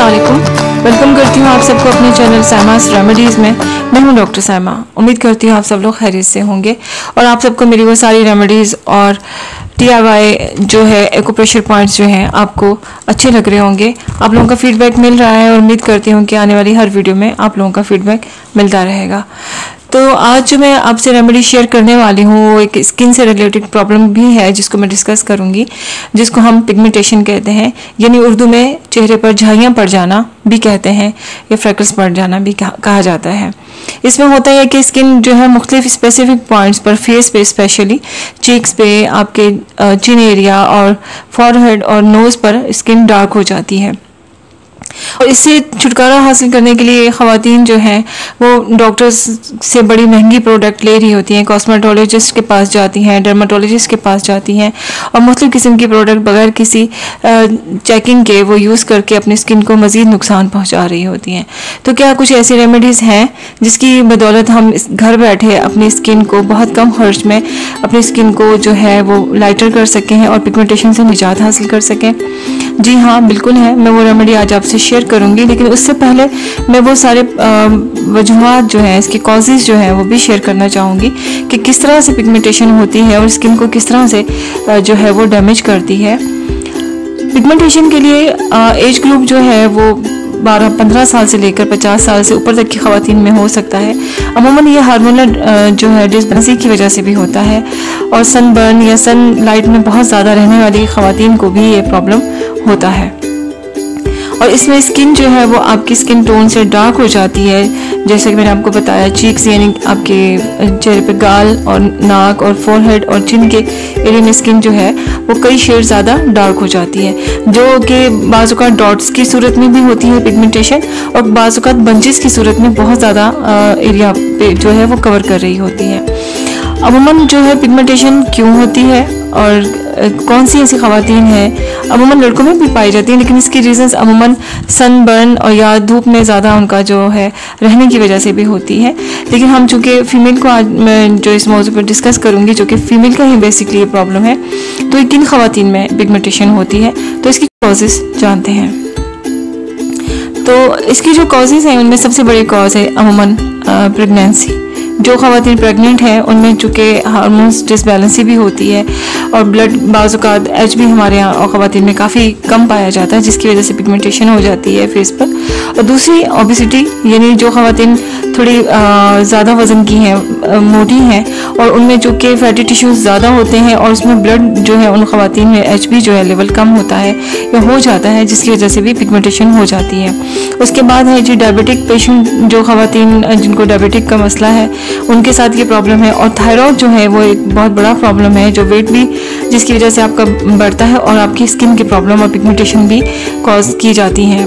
अस्सलामुअलैकुम। वेलकम करती हूँ आप सबको अपने चैनल साइमास रेमेडीज़ में। मैं हूँ डॉक्टर साइमा। उम्मीद करती हूँ आप सब लोग खैरियत से होंगे और आप सबको मेरी वो सारी रेमेडीज़ और DIY जो है एक्यूप्रेशर पॉइंट्स जो हैं आपको अच्छे लग रहे होंगे। आप लोगों का फीडबैक मिल रहा है और उम्मीद करती हूँ कि आने वाली हर वीडियो में आप लोगों का फीडबैक मिलता रहेगा। तो आज जो मैं आपसे रेमेडी शेयर करने वाली हूँ वो एक स्किन से रिलेटेड प्रॉब्लम भी है जिसको मैं डिस्कस करूँगी, जिसको हम पिगमेंटेशन कहते हैं, यानी उर्दू में चेहरे पर झाइयाँ पड़ जाना भी कहते हैं या फ्रैकल्स पड़ जाना भी कहा जाता है। इसमें होता है कि स्किन जो है मुख्तलिफ स्पेसिफिक पॉइंट्स पर, फेस पे स्पेशली, चीक्स पे, आपके चिन एरिया और फॉरहेड और नोज़ पर स्किन डार्क हो जाती है। और इससे छुटकारा हासिल करने के लिए ख़वातीन जो हैं वो डॉक्टर्स से बड़ी महंगी प्रोडक्ट ले रही होती हैं, कॉस्मेटोलॉजिस्ट के पास जाती हैं, डर्माटोलॉजिस्ट के पास जाती हैं और मुख्तलिफ़ किस्म की प्रोडक्ट बगैर किसी चेकिंग के वो यूज़ करके अपनी स्किन को मज़ीद नुकसान पहुंचा रही होती हैं। तो क्या कुछ ऐसी रेमेडीज़ हैं जिसकी बदौलत हम घर बैठे अपनी स्किन को बहुत कम खर्च में अपनी स्किन को जो है वो लाइटर कर सकें और पिगमेंटेशन से निजात हासिल कर सकें? जी हाँ, बिल्कुल है। मैं वो रेमेडी आज आपसे शेयर करूंगी, लेकिन उससे पहले मैं वो सारे वजूहात जो हैं, इसके कॉजेज़ जो हैं वो भी शेयर करना चाहूँगी कि किस तरह से पिगमेंटेशन होती है और स्किन को किस तरह से जो है वो डैमेज करती है। पिगमेंटेशन के लिए एज ग्रुप जो है वो 12-15 साल से लेकर 50 साल से ऊपर तक की ख़वातीन में हो सकता है। अमूमन ये हार्मोनल जो है डिसबैलेंसी की वजह से भी होता है और सनबर्न या सन लाइट में बहुत ज़्यादा रहने वाली ख़वातीन को भी ये प्रॉब्लम होता है। और इसमें स्किन जो है वो आपकी स्किन टोन से डार्क हो जाती है, जैसे कि मैंने आपको बताया, चीक्स यानी आपके चेहरे पे गाल और नाक और फोरहेड और चिन के एरिया में स्किन जो है वो कई शेड ज़्यादा डार्क हो जाती है, जो कि बाज़-औक़ात डॉट्स की सूरत में भी होती है पिगमेंटेशन और बाज़-औक़ात बंचेस की सूरत में बहुत ज़्यादा एरिया पे जो है वो कवर कर रही होती है। अमूमन जो है पिगमेंटेशन क्यों होती है और कौन सी ऐसी ख़वातीन हैं, अमूमन लड़कों में भी पाई जाती हैं, लेकिन इसकी रीज़न्स अमूमन सनबर्न और या धूप में ज़्यादा उनका जो है रहने की वजह से भी होती है। लेकिन हम चूँकि फ़ीमेल को आज मैं जो इस मौजू पर डिस्कस करूँगी, जो कि फ़ीमेल का ही बेसिकली ये प्रॉब्लम है, तो किन ख़वातीन में पिगमेंटेशन होती है, तो इसकी कॉजेज़ जानते हैं। तो इसकी जो कॉजेज़ हैं उनमें सबसे बड़ी कॉज है अमूमन प्रेगनेंसी। जो ख़वातीन प्रेग्नेंट हैं उनमें चूँकि हार्मोन्स डिसबैलेंसी भी होती है और ब्लड बाज़-औक़ात एच भी हमारे यहाँ ख़वातीन में काफ़ी कम पाया जाता है, जिसकी वजह से पिगमेंटेशन हो जाती है फेस पर। और दूसरी ओबेसिटी, यानी जो ख़वातीन थोड़ी ज़्यादा वज़न की हैं, मोटी हैं और उनमें चूँकि फैटी टिश्यूज़ ज़्यादा होते हैं और उसमें ब्लड जो है उन ख़वातीन में एच भी जो है लेवल कम होता है या हो जाता है, जिसकी वजह से भी पिगमेंटेशन हो जाती है। उसके बाद है जी डायबिटिक पेशेंट, जो ख़वातीन जिनको डायबिटिक का मसला है उनके साथ ये प्रॉब्लम है। और थायराइड जो है वो एक बहुत बड़ा प्रॉब्लम है, जो वेट भी जिसकी वजह से आपका बढ़ता है और आपकी स्किन की प्रॉब्लम और पिगमेंटेशन भी कॉज की जाती हैं।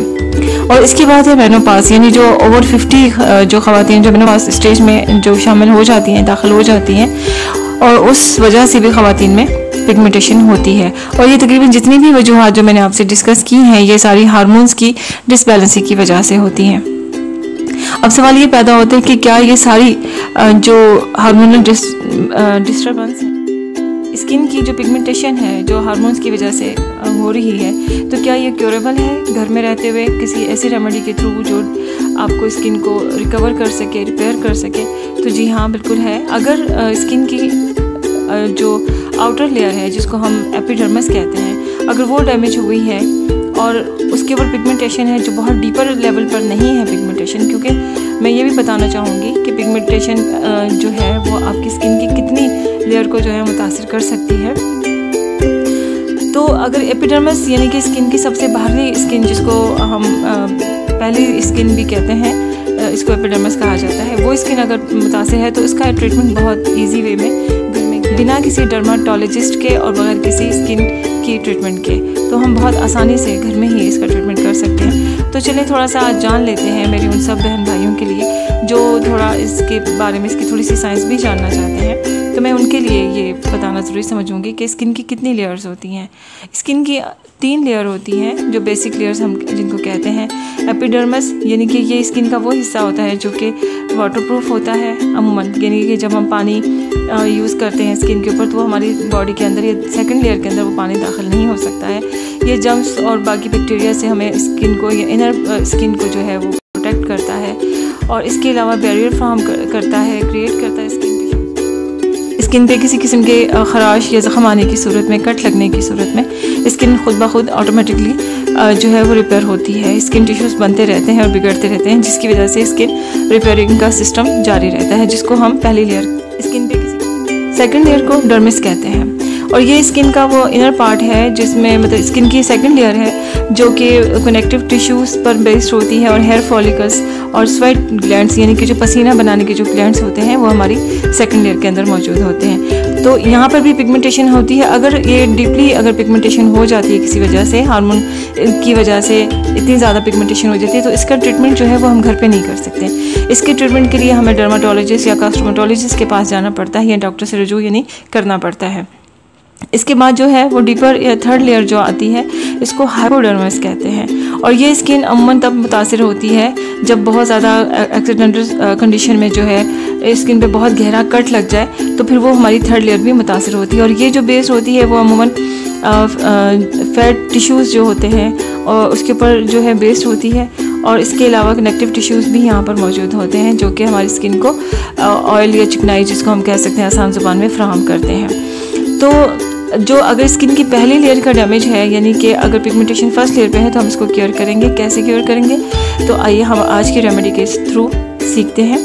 और इसके बाद है मेनोपास, यानी जो ओवर 50 जो ख़वातीन जो मेनोपास स्टेज में जो शामिल हो जाती हैं, दाखिल हो जाती हैं, और उस वजह से भी ख़वातीन में पिगमेंटेशन होती है। और ये तकरीबन जितनी भी वजूहात जो मैंने आपसे डिस्कस की हैं, ये सारी हार्मोन्स की डिसबैलेंसी की वजह से होती हैं। अब सवाल ये पैदा होता है कि क्या ये सारी जो हार्मोनल डिस्टर्बेंस है, स्किन की जो पिगमेंटेशन है जो हार्मोन्स की वजह से हो रही है, तो क्या ये क्योरेबल है घर में रहते हुए किसी ऐसी रेमेडी के थ्रू जो आपको स्किन को रिकवर कर सके, रिपेयर कर सके? तो जी हाँ, बिल्कुल है। अगर स्किन की जो आउटर लेयर है, जिसको हम एपिडर्मिस कहते हैं, अगर वो डैमेज हुई है और उसके ऊपर पिगमेंटेशन है जो बहुत डीपर लेवल पर नहीं है पिगमेंटेशन, क्योंकि मैं ये भी बताना चाहूँगी कि पिगमेंटेशन जो है वो आपकी स्किन की कितनी लेयर को जो है मुतासिर कर सकती है। तो अगर एपिडर्मिस यानी कि स्किन की सबसे बाहरी स्किन, जिसको हम पहली स्किन भी कहते हैं, इसको एपिडर्मिस कहा जाता है, वो स्किन अगर मुतासिर है तो इसका ट्रीटमेंट बहुत ईजी वे में घर में बिना किसी डर्माटोलॉजिस्ट के और बगैर किसी स्किन की ट्रीटमेंट के, तो हम बहुत आसानी से घर में ही इसका ट्रीटमेंट कर सकते हैं। तो चलिए थोड़ा सा आज जान लेते हैं मेरे उन सब बहन भाइयों के लिए जो थोड़ा इसके बारे में, इसकी थोड़ी सी साइंस भी जानना चाहते हैं। तो मैं उनके लिए ये बताना ज़रूरी समझूंगी कि स्किन की कितनी लेयर्स होती हैं। स्किन की 3 लेयर होती हैं, जो बेसिक लेयर्स हम जिनको कहते हैं। एपिडर्मिस यानी कि ये स्किन का वो हिस्सा होता है जो कि वाटरप्रूफ होता है अमूमन, यानी कि जब हम पानी यूज़ करते हैं स्किन के ऊपर तो वो हमारी बॉडी के अंदर या सेकंड लेयर के अंदर वो पानी दाखिल नहीं हो सकता है। ये जर्म्स और बाकी बैक्टीरिया से हमें स्किन को या इनर स्किन को जो है वो प्रोटेक्ट करता है, और इसके अलावा बैरियर फ्राहम करता है, क्रिएट करता है स्किन पे किसी किस्म के ख़राश या ज़ख़म आने की सूरत में, कट लगने की सूरत में स्किन खुद ब खुद ऑटोमेटिकली जो है वो रिपेयर होती है। स्किन टिश्यूज़ बनते रहते हैं और बिगड़ते रहते हैं, जिसकी वजह से स्किन रिपेयरिंग का सिस्टम जारी रहता है, जिसको हम पहली लेयर स्किन पे सेकंड लेयर को डर्मिस कहते हैं। और ये स्किन का वो इनर पार्ट है जिसमें मतलब स्किन की सेकंड लेयर है जो कि कनेक्टिव टिश्यूज़ पर बेस्ड होती है, और हेयर फॉलिकल्स और स्वेट ग्लैंड्स यानी कि जो पसीना बनाने के जो ग्लैंड्स होते हैं वो हमारी सेकंड लेयर के अंदर मौजूद होते हैं। तो यहाँ पर भी पिगमेंटेशन होती है। अगर ये डीपली अगर पिगमेंटेशन हो जाती है किसी वजह से, हार्मोन की वजह से इतनी ज़्यादा पिगमेंटेशन हो जाती है, तो इसका ट्रीटमेंट जो है वो हम घर पे नहीं कर सकते। इसके ट्रीटमेंट के लिए हमें डर्माटोलॉजिस्ट या कॉस्मेटोलॉजिस्ट के पास जाना पड़ता है या डॉक्टर से रजू यानी करना पड़ता है। इसके बाद जो है वो डीपर या थर्ड लेयर जो आती है इसको हाइपोडर्मिस कहते हैं, और ये स्किन अमूमन तब मुतासिर होती है जब बहुत ज़्यादा एक्सीडेंटल कंडीशन में जो है स्किन पे बहुत गहरा कट लग जाए, तो फिर वो हमारी थर्ड लेयर भी मुतासिर होती है। और ये जो बेस होती है वो अमूमन फैट टिश्यूज़ जो होते हैं और उसके ऊपर जो है बेस्ड होती है, और इसके अलावा कनेक्टिव टिश्यूज़ भी यहाँ पर मौजूद होते हैं जो कि हमारी स्किन को ऑयल या चिकनाई जिसको हम कह सकते हैं आसान ज़ुबान में फ्राहम करते हैं। तो जो अगर स्किन की पहली लेयर का डैमेज है, यानी कि अगर पिगमेंटेशन फर्स्ट लेयर पे है, तो हम इसको क्योर करेंगे। कैसे क्योर करेंगे, तो आइए हम आज की रेमेडी के थ्रू सीखते हैं।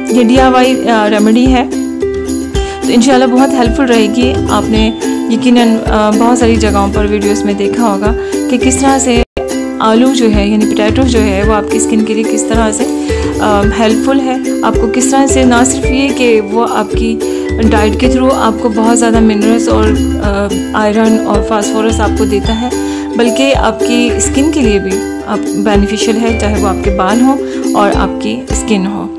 ये DIY रेमेडी है तो इंशाल्लाह बहुत हेल्पफुल रहेगी। आपने यकीनन बहुत सारी जगहों पर वीडियोस में देखा होगा कि किस तरह से आलू जो है यानी पोटैटो जो है वो आपकी स्किन के लिए किस तरह से हेल्पफुल है। आपको किस तरह से ना सिर्फ ये कि वो आपकी डाइट के थ्रू आपको बहुत ज़्यादा मिनरल्स और आयरन और फास्फोरस आपको देता है, बल्कि आपकी स्किन के लिए भी आप बेनिफिशियल है, चाहे वो आपके बाल हों और आपकी स्किन हो।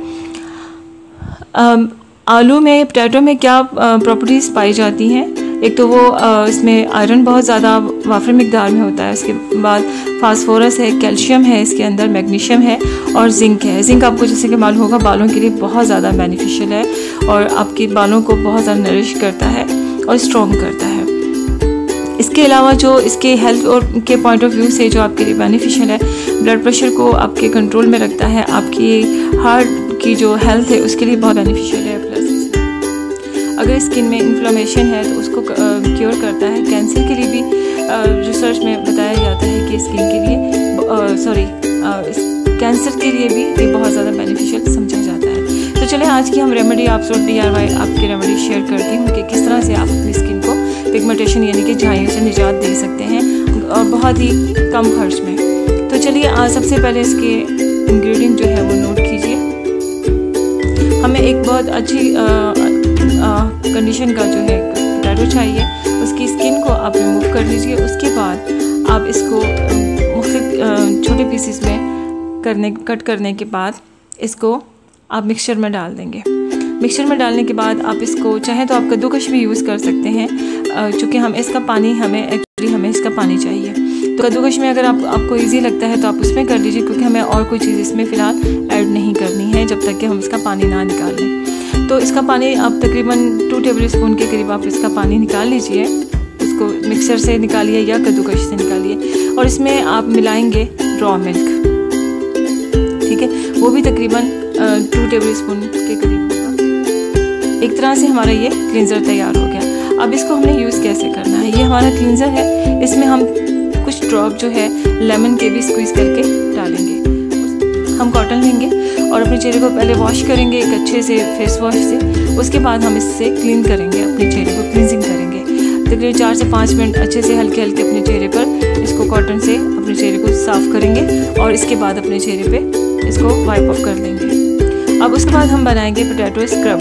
आलू में पोटैटो में क्या प्रॉपर्टीज़ पाई जाती हैं, एक तो वो इसमें आयरन बहुत ज़्यादा वाफर मिकदार में होता है, उसके बाद फास्फोरस है, कैल्शियम है इसके अंदर, मैग्नीशियम है और जिंक है। जिंक आपको जैसे कि मालूम होगा बालों के लिए बहुत ज़्यादा बेनिफिशियल है और आपके बालों को बहुत ज़्यादा नरिश करता है और स्ट्रॉन्ग करता है। इसके अलावा जो इसके हेल्थ और के पॉइंट ऑफ व्यू से जो आपके लिए बेनिफिशियल है, ब्लड प्रेशर को आपके कंट्रोल में रखता है, आपकी हार्ट की जो हेल्थ है उसके लिए बहुत बेनिफिशियल है। प्लस अगर स्किन में इन्फ्लेमेशन है तो उसको क्योर करता है। कैंसर के लिए भी रिसर्च में बताया जाता है कि स्किन के लिए कैंसर के लिए भी ये बहुत ज़्यादा बेनिफिशियल समझा जाता है। तो चले आज की हम रेमेडी आप DIY आपकी रेमेडी शेयर करती हूँ कि किस तरह से आप अपनी स्किन को पिगमेंटेशन यानी कि झाइयों से निजात दे सकते हैं और बहुत ही कम खर्च में। तो चलिए आज सबसे पहले इसके इंग्रेडिएंट जो है वो नोट कीजिए। हमें एक बहुत अच्छी कंडीशन का जो है पोटैटो चाहिए, उसकी स्किन को आप रिमूव कर लीजिए। उसके बाद आप इसको मुख्तलिफ छोटे पीसेस में कट करने के बाद इसको आप मिक्सचर में डाल देंगे। मिक्सचर में डालने के बाद आप इसको चाहे तो आप कद्दूकश भी यूज़ कर सकते हैं, चूँकि हमें इसका पानी चाहिए। तो कद्दूकश में अगर आपको ईजी लगता है तो आप उसमें कर लीजिए, क्योंकि हमें और कोई चीज़ इसमें फ़िलहाल ऐड नहीं करनी है जब तक कि हम इसका पानी ना निकाल लें। तो इसका पानी आप तकरीबन 2 टेबल स्पून के करीब आप इसका पानी निकाल लीजिए। इसको मिक्सर से निकालिए या कद्दूकश से निकालिए और इसमें आप मिलाएंगे रॉ मिल्क, ठीक है, वो भी तकरीबन 2 टेबल स्पून के करीब होगा। एक तरह से हमारा ये क्लींजर तैयार हो गया। अब इसको हमने यूज़ कैसे करना है, ये हमारा क्लींजर है, इसमें हम कुछ ड्रॉप जो है लेमन के भी स्क्वीज़ करके डालेंगे। हम कॉटन लेंगे और अपने चेहरे को पहले वॉश करेंगे एक अच्छे से फेस वॉश से, उसके बाद हम इससे क्लीन करेंगे, अपने चेहरे को क्लींजिंग करेंगे। तकरीबन 4 से 5 मिनट अच्छे से हल्के हल्के अपने चेहरे पर इसको कॉटन से अपने चेहरे को साफ़ करेंगे और इसके बाद अपने चेहरे पे इसको वाइप ऑफ कर लेंगे। अब उसके बाद हम बनाएंगे पोटैटो स्क्रब,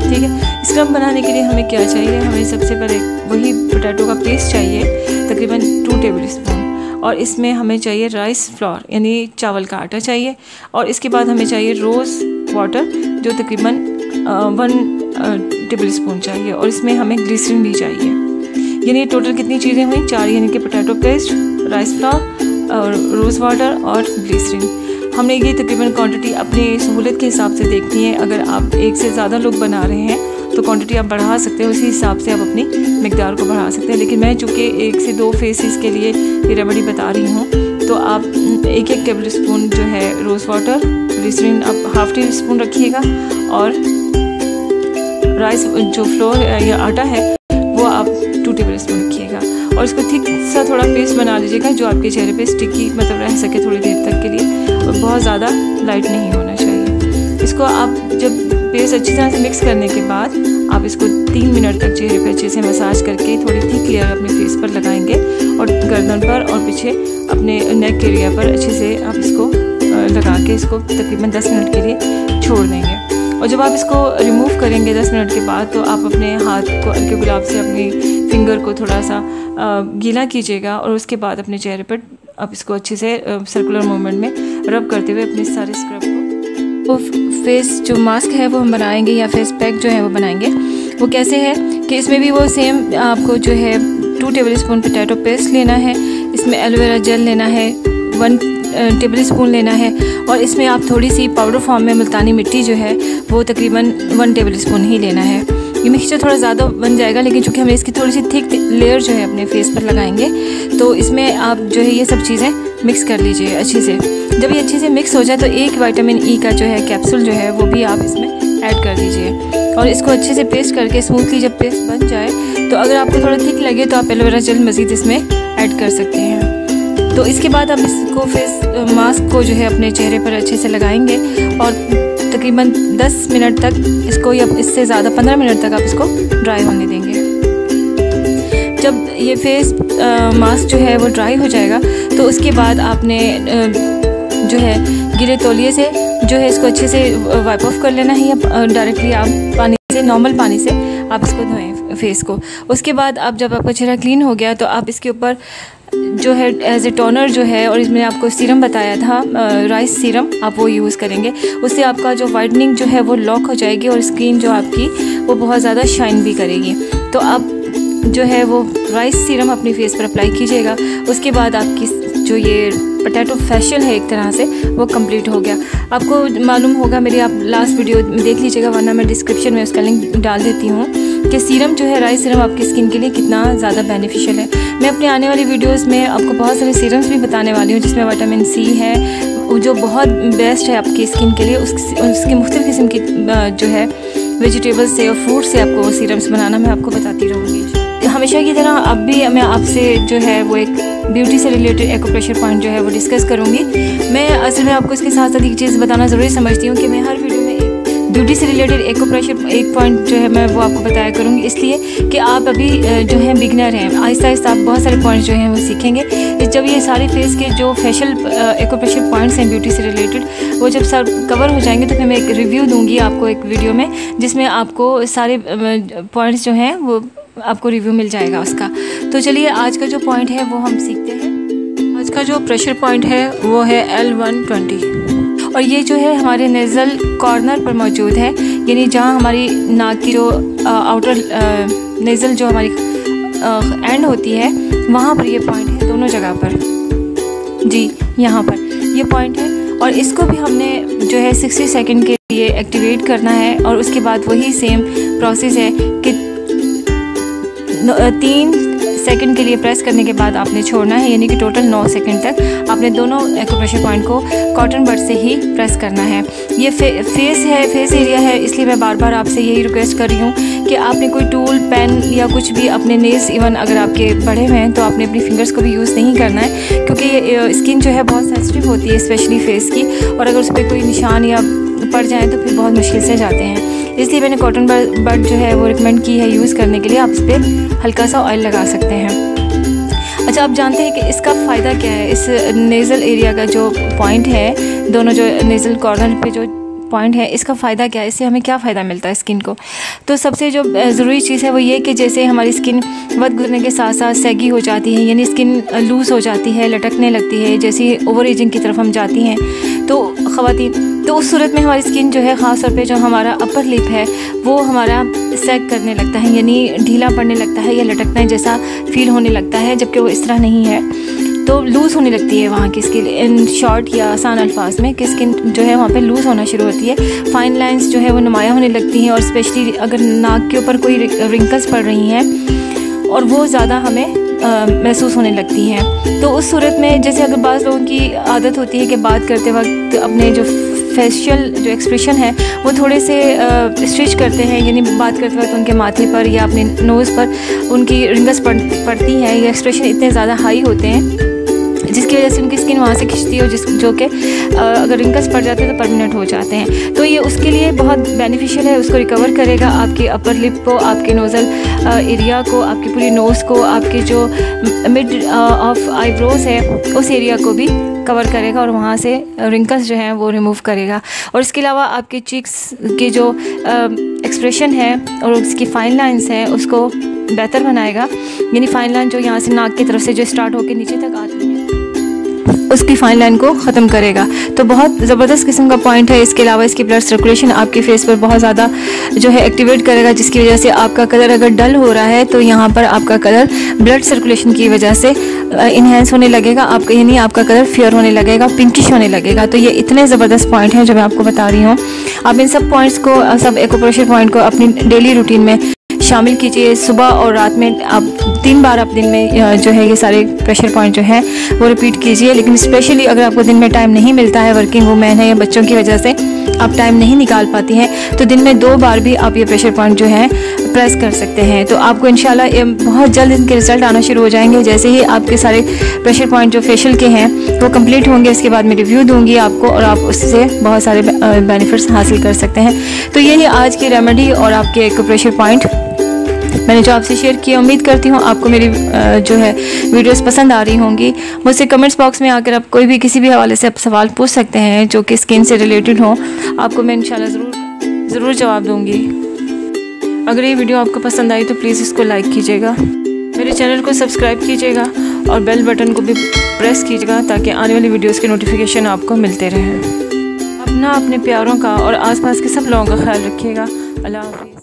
ठीक है। स्क्रब बनाने के लिए हमें क्या चाहिए, हमें सबसे पहले वही पोटैटो का पेस्ट चाहिए तकरीबन 2 टेबल स्पून, और इसमें हमें चाहिए राइस फ्लोर यानी चावल का आटा चाहिए, और इसके बाद हमें चाहिए रोज़ वाटर जो तकरीबन 1 टेबल स्पून चाहिए, और इसमें हमें ग्लिसरीन भी चाहिए। यानी टोटल कितनी चीज़ें हुई, 4, यानी कि पोटैटो पेस्ट, राइस फ्लोर और रोज़ वाटर और ग्लिसरीन। हमने ये तकरीबन क्वांटिटी अपनी सहूलत के हिसाब से देखनी है। अगर आप एक से ज़्यादा लोग बना रहे हैं तो क्वांटिटी आप बढ़ा सकते हैं, उसी हिसाब से आप अपनी मिकदार को बढ़ा सकते हैं। लेकिन मैं चूँकि 1 से 2 फेसेस के लिए ये रेमेडी बता रही हूँ, तो आप 1 टेबल स्पून जो है रोज़ वाटर, ग्लिसरीन आप ½ टी स्पून रखिएगा, और राइस जो फ्लोर या आटा है वो आप 2 टेबल स्पून रखिएगा, और इसको थिक सा थोड़ा पेस्ट बना लीजिएगा जो आपके चेहरे पे स्टिकी मतलब रह सके थोड़ी देर तक के लिए, और बहुत ज़्यादा लाइट नहीं होना चाहिए। इसको आप जब पेस्ट अच्छी तरह से मिक्स करने के बाद आप इसको 3 मिनट तक चेहरे पे अच्छे से मसाज करके थोड़ी थिक लेयर अपने फेस पर लगाएंगे, और गर्दन पर और पीछे अपने नेक एरिया पर अच्छे से आप इसको लगा के इसको तकरीबन 10 मिनट के लिए छोड़ देंगे। और जब आप इसको रिमूव करेंगे 10 मिनट के बाद, तो आप अपने हाथ को हल्के गुलाब से अपनी फिंगर को थोड़ा सा गीला कीजिएगा, और उसके बाद अपने चेहरे पर आप इसको अच्छे से सर्कुलर मूवमेंट में रब करते हुए अपने सारे स्क्रब को, वो फेस जो मास्क है वो हम बनाएंगे या फेस पैक जो है वो बनाएंगे। वो कैसे है कि इसमें भी वो सेम आपको जो है 2 टेबल स्पून पोटैटो पेस्ट लेना है, इसमें एलोवेरा जेल लेना है 1 टेबल स्पून लेना है, और इसमें आप थोड़ी सी पाउडर फॉर्म में मुल्तानी मिट्टी जो है वो तकरीबन 1 टेबल स्पून ही लेना है। ये मिक्सचर थोड़ा ज़्यादा बन जाएगा, लेकिन चूँकि हमें इसकी थोड़ी सी थिक लेयर जो है अपने फेस पर लगाएंगे, तो इसमें आप जो है ये सब चीज़ें मिक्स कर लीजिए अच्छे से। जब ये अच्छे से मिक्स हो जाए तो 1 विटामिन ई का जो है कैप्सूल जो है वो भी आप इसमें ऐड कर दीजिए, और इसको अच्छे से पेस्ट करके स्मूथली जब पेस्ट बन जाए, तो अगर आपको थोड़ा थिक लगे तो आप एलोवेरा जेल मज़ीद इसमें ऐड कर सकते हैं। तो इसके बाद आप इसको फेस मास्क को जो है अपने चेहरे पर अच्छे से लगाएंगे, और तकरीबन 10 मिनट तक इसको, या इससे ज़्यादा 15 मिनट तक आप इसको ड्राई होने देंगे। जब ये फेस मास्क जो है वो ड्राई हो जाएगा, तो उसके बाद आपने जो है गीले तौलिए से जो है इसको अच्छे से वाइप ऑफ कर लेना है, या डायरेक्टली आप पानी से, नॉर्मल पानी से आप इसको धोएं फेस को। उसके बाद आप जब आपका चेहरा क्लीन हो गया, तो आप इसके ऊपर जो है एज ए टोनर जो है, और इसमें आपको सीरम बताया था राइस सीरम, आप वो यूज़ करेंगे। उससे आपका जो वाइटनिंग जो है वो लॉक हो जाएगी, और स्किन जो आपकी वो बहुत ज़्यादा शाइन भी करेगी। तो आप जो है वो राइस सीरम अपनी फेस पर अप्लाई कीजिएगा। उसके बाद आपकी जो ये पोटैटो फेशियल है एक तरह से वो कंप्लीट हो गया। आपको मालूम होगा, मेरी आप लास्ट वीडियो देख लीजिएगा, वरना मैं डिस्क्रिप्शन में उसका लिंक डाल देती हूँ, कि सीरम जो है राइस सीरम आपकी स्किन के लिए कितना ज़्यादा बेनिफिशियल है। मैं अपने आने वाली वीडियोस में आपको बहुत सारे सीरम्स भी बताने वाली हूँ, जिसमें विटामिन सी है जो बहुत बेस्ट है आपकी स्किन के लिए। उसकी मुख्तलिफ किस्म की जो है वेजिटेबल्स से और फ्रूट से आपको सीरम्स बनाना मैं आपको बताती रहूँगी। हमेशा की तरह अब भी मैं आपसे जो है वो एक ब्यूटी से रिलेटेड एक्यूप्रेशर पॉइंट जो है वो डिस्कस करूँगी। मैं असल में आपको इसके साथ साथ एक चीज़ बताना ज़रूरी समझती हूँ कि मैं हर वीडियो में ब्यूटी से रिलेटेड एक्यूप्रेशर एक पॉइंट जो है मैं वो आपको बताया करूँगी, इसलिए कि आप अभी जो है बिगनर हैं। आहिस्ता आहिस्ता आप बहुत सारे पॉइंट्स जो हैं वो सीखेंगे। जब ये सारे फेस के जो फेशियल एक्यूप्रेशर पॉइंट्स हैं ब्यूटी से रिलेटेड, वो जब सब कवर हो जाएंगे, तो फिर मैं एक रिव्यू दूँगी आपको एक वीडियो में, जिसमें आपको सारे पॉइंट्स जो हैं वो आपको रिव्यू मिल जाएगा उसका। तो चलिए आज का जो पॉइंट है वो हम सीखते हैं। आज का जो प्रेशर पॉइंट है वो है L120, और ये जो है हमारे नेज़ल कॉर्नर पर मौजूद है, यानी जहाँ हमारी नाक की जो आउटर नेज़ल जो हमारी एंड होती है, वहाँ पर ये पॉइंट है, दोनों जगह पर जी, यहाँ पर ये पॉइंट है। और इसको भी हमने जो है 60 सेकंड के लिए एक्टिवेट करना है, और उसके बाद वही सेम प्रोसेस है कि 3 सेकंड के लिए प्रेस करने के बाद आपने छोड़ना है, यानी कि टोटल 9 सेकंड तक आपने दोनों एक्यूप्रेशर पॉइंट को कॉटन बड से ही प्रेस करना है। ये फेस एरिया है, इसलिए मैं बार बार आपसे यही रिक्वेस्ट कर रही हूँ कि आपने कोई टूल, पेन या कुछ भी अपने नेल्स, इवन अगर आपके बढ़े हुए हैं तो आपने अपनी फिंगर्स को भी यूज़ नहीं करना है, क्योंकि ये स्किन जो है बहुत सेंसिटिव होती है, स्पेशली फेस की, और अगर उस पर कोई निशान या पड़ जाए तो फिर बहुत मुश्किल से जाते हैं। इसलिए मैंने कॉटन बड जो है वो रिकमेंड की है यूज़ करने के लिए। आप इस पर हल्का सा ऑयल लगा सकते हैं। अच्छा, आप जानते हैं कि इसका फ़ायदा क्या है? इस नेज़ल एरिया का जो पॉइंट है, दोनों जो नेज़ल कॉर्नर पे जो पॉइंट है, इसका फ़ायदा क्या है? इससे हमें क्या फ़ायदा मिलता है स्किन को? तो सबसे जो ज़रूरी चीज़ है वो ये कि जैसे हमारी स्किन वक्त गुजरने के साथ साथ सैगी हो जाती है, यानी स्किन लूज़ हो जाती है, लटकने लगती है, जैसे ओवर एजिंग की तरफ हम जाती हैं तो ख़वातीन, तो उस सूरत में हमारी स्किन जो है, ख़ास तौर पे जो हमारा अपर लिप है वो हमारा सैग करने लगता है, यानी ढीला पड़ने लगता है या लटकने जैसा फील होने लगता है, जबकि वो इस तरह नहीं है। तो लूज़ होने लगती है वहाँ की स्किन। इन शॉर्ट या आसान अल्फाज में कि स्किन जो है वहाँ पे लूज़ होना शुरू होती है, फाइन लाइंस जो है वो नुमाया होने लगती हैं, और स्पेशली अगर नाक के ऊपर कोई रिंकल्स पड़ रही हैं और वो ज़्यादा हमें महसूस होने लगती हैं। तो उस सूरत में जैसे अगर बाज़ लोगों की आदत होती है कि बात करते वक्त अपने जो फेशियल जो एक्सप्रेशन है वो थोड़े से स्ट्रेच करते हैं, यानी बात करते वक्त उनके माथे पर या अपने नोज़ पर उनकी रिंगल्स पड़ती हैं, ये एक्सप्रेशन इतने ज़्यादा हाई होते हैं जिसकी वजह से उनकी स्किन वहाँ से खिंचती है, जो कि अगर रिंकल्स पड़ जाते हैं तो परमानेंट हो जाते हैं। तो ये उसके लिए बहुत बेनिफिशियल है, उसको रिकवर करेगा, आपके अपर लिप को, आपके नोज़ल एरिया को, आपकी पूरी नोज़ को, आपके जो मिड ऑफ आईब्रोज है उस एरिया को भी कवर करेगा और वहाँ से रिंकल्स जो हैं वो रिमूव करेगा। और इसके अलावा आपके चीक्स के जो एक्सप्रेशन है और उसकी फाइन लाइंस हैं उसको बेहतर बनाएगा, यानी फाइन लाइन जो यहाँ से नाक की तरफ से जो स्टार्ट होकर नीचे तक आती है उसकी फाइन लाइन को ख़त्म करेगा। तो बहुत ज़बरदस्त किस्म का पॉइंट है। इसके अलावा इसकी ब्लड सर्कुलेशन आपके फेस पर बहुत ज़्यादा जो है एक्टिवेट करेगा, जिसकी वजह से आपका कलर अगर डल हो रहा है तो यहाँ पर आपका कलर ब्लड सर्कुलेशन की वजह से इन्हेंस होने लगेगा, आपका यानी आपका कलर फेयर होने लगेगा, पिंकिश होने लगेगा। तो ये इतने ज़बरदस्त पॉइंट हैं जो मैं आपको बता रही हूँ। आप इन सब पॉइंट्स को, सब एक्यूप्रेशर पॉइंट को अपनी डेली रूटीन में शामिल कीजिए। सुबह और रात में आप 3 बार आप दिन में जो है ये सारे प्रेशर पॉइंट जो है वो रिपीट कीजिए। लेकिन स्पेशली अगर आपको दिन में टाइम नहीं मिलता है, वर्किंग वुमेन है या बच्चों की वजह से आप टाइम नहीं निकाल पाती हैं, तो दिन में 2 बार भी आप ये प्रेशर पॉइंट जो है प्रेस कर सकते हैं। तो आपको इंशाल्लाह बहुत जल्द इनके रिजल्ट आना शुरू हो जाएंगे। जैसे ही आपके सारे प्रेशर पॉइंट जो फेशियल के हैं वो कंप्लीट होंगे, इसके बाद मैं रिव्यू दूंगी आपको और आप उससे बहुत सारे बेनिफिट्स हासिल कर सकते हैं। तो यही आज की रेमेडी और आपके एक्यूप्रेशर पॉइंट मैंने जो आपसे शेयर किया। उम्मीद करती हूँ आपको मेरी जो है वीडियोस पसंद आ रही होंगी। मुझसे कमेंट्स बॉक्स में आकर आप कोई भी किसी भी हवाले से आप सवाल पूछ सकते हैं जो कि स्किन से रिलेटेड हो, आपको मैं इंशाल्लाह ज़रूर जवाब दूँगी। अगर ये वीडियो आपको पसंद आई तो प्लीज़ इसको लाइक कीजिएगा, मेरे चैनल को सब्सक्राइब कीजिएगा और बेल बटन को भी प्रेस कीजिएगा ताकि आने वाली वीडियोज़ के नोटिफिकेशन आपको मिलते रहें। अपने प्यारों का और आसपास के सब लोगों का ख्याल रखिएगा। अल्लाह हाफ़िज़।